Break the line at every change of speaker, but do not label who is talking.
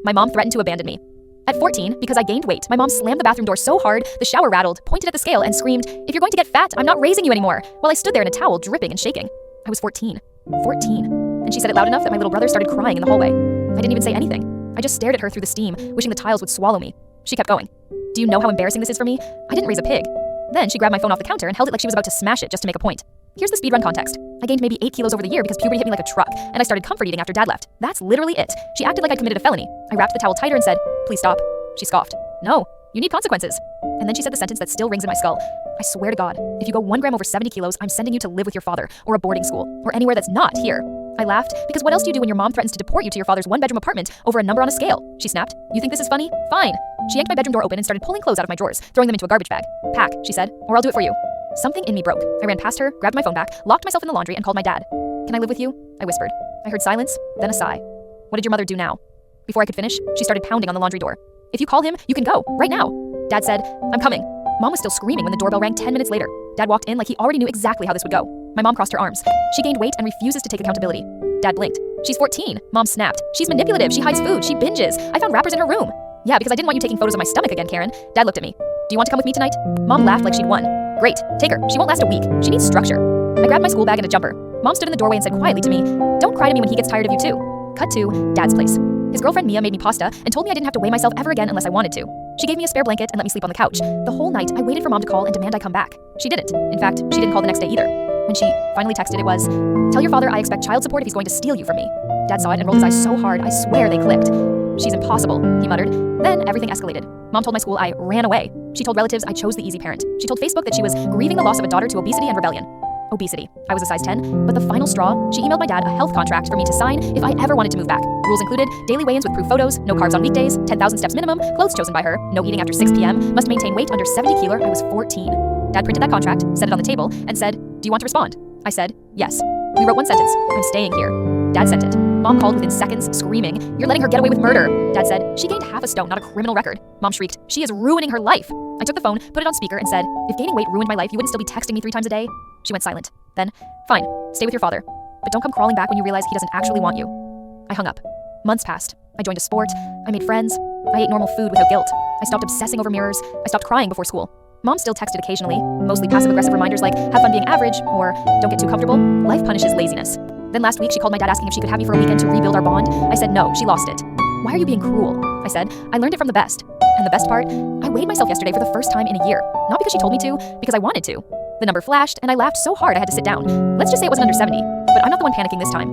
My mom threatened to abandon me. At 14, because I gained weight, my mom slammed the bathroom door so hard, the shower rattled, pointed at the scale, and screamed, "If you're going to get fat, I'm not raising you anymore," while I stood there in a towel, dripping and shaking. I was 14. 14. And she said it loud enough that my little brother started crying in the hallway. I didn't even say anything. I just stared at her through the steam, wishing the tiles would swallow me. She kept going. Do you know how embarrassing this is for me? I didn't raise a pig. Then she grabbed my phone off the counter and held it like she was about to smash it just to make a point. Here's the speedrun context. I gained maybe 8 kilos over the year because puberty hit me like a truck, and I started comfort eating after Dad left. That's literally it. She acted like I committed a felony. I wrapped the towel tighter and said, "Please stop." She scoffed. "No, you need consequences." And then she said the sentence that still rings in my skull. I swear to God, if you go 1 gram over 70 kilos, I'm sending you to live with your father, or a boarding school, or anywhere that's not here. I laughed, because what else do you do when your mom threatens to deport you to your father's 1-bedroom apartment over a number on a scale? She snapped. You think this is funny? Fine. She yanked my bedroom door open and started pulling clothes out of my drawers, throwing them into a garbage bag. "Pack," she said, "or I'll do it for you." Something in me broke. I ran past her, grabbed my phone back, locked myself in the laundry, and called my dad. "Can I live with you?" I whispered. I heard silence, then a sigh. "What did your mother do now?" Before I could finish, she started pounding on the laundry door. "If you call him, you can go, right now." Dad said, "I'm coming." Mom was still screaming when the doorbell rang 10 minutes later. Dad walked in like he already knew exactly how this would go. My mom crossed her arms. She gained weight and refuses to take accountability. Dad blinked. "She's 14. Mom snapped. "She's manipulative. She hides food. She binges. I found wrappers in her room." "Yeah, because I didn't want you taking photos of my stomach again, Karen." Dad looked at me. "Do you want to come with me tonight?" Mom laughed like she'd won. "Great. Take her. She won't last a week. She needs structure." I grabbed my school bag and a jumper. Mom stood in the doorway and said quietly to me, "Don't cry to me when he gets tired of you too." Cut to Dad's place. His girlfriend Mia made me pasta and told me I didn't have to weigh myself ever again unless I wanted to. She gave me a spare blanket and let me sleep on the couch. The whole night, I waited for Mom to call and demand I come back. She didn't. In fact, she didn't call the next day either. When she finally texted, it was, "Tell your father I expect child support if he's going to steal you from me." Dad saw it and rolled his eyes so hard, I swear they clicked. "She's impossible," he muttered. Then everything escalated. Mom told my school I ran away. She told relatives I chose the easy parent. She told Facebook that she was grieving the loss of a daughter to obesity and rebellion. Obesity. I was a size 10, but the final straw, she emailed my dad a health contract for me to sign if I ever wanted to move back. Rules included daily weigh-ins with proof photos, no carbs on weekdays, 10,000 steps minimum, clothes chosen by her, no eating after 6 p.m., must maintain weight under 70 kilo. I was 14. Dad printed that contract, set it on the table, and said, "Do you want to respond?" I said, "Yes." We wrote one sentence, "I'm staying here." Dad sent it. Mom called within seconds, screaming, "You're letting her get away with murder." Dad said, "She gained half a stone, not a criminal record." Mom shrieked, "She is ruining her life." I took the phone, put it on speaker, and said, "If gaining weight ruined my life, you wouldn't still be texting me 3 times a day?" She went silent. Then, "Fine, stay with your father. But don't come crawling back when you realize he doesn't actually want you." I hung up. Months passed. I joined a sport. I made friends. I ate normal food without guilt. I stopped obsessing over mirrors. I stopped crying before school. Mom still texted occasionally, mostly passive-aggressive reminders like, "Have fun being average," or "Don't get too comfortable. Life punishes laziness." Then last week, she called my dad asking if she could have me for a weekend to rebuild our bond. I said no, she lost it. "Why are you being cruel?" I said. "I learned it from the best." And the best part? I weighed myself yesterday for the first time in a year. Not because she told me to, because I wanted to. The number flashed, and I laughed so hard I had to sit down. Let's just say it wasn't under 70, but I'm not the one panicking this time.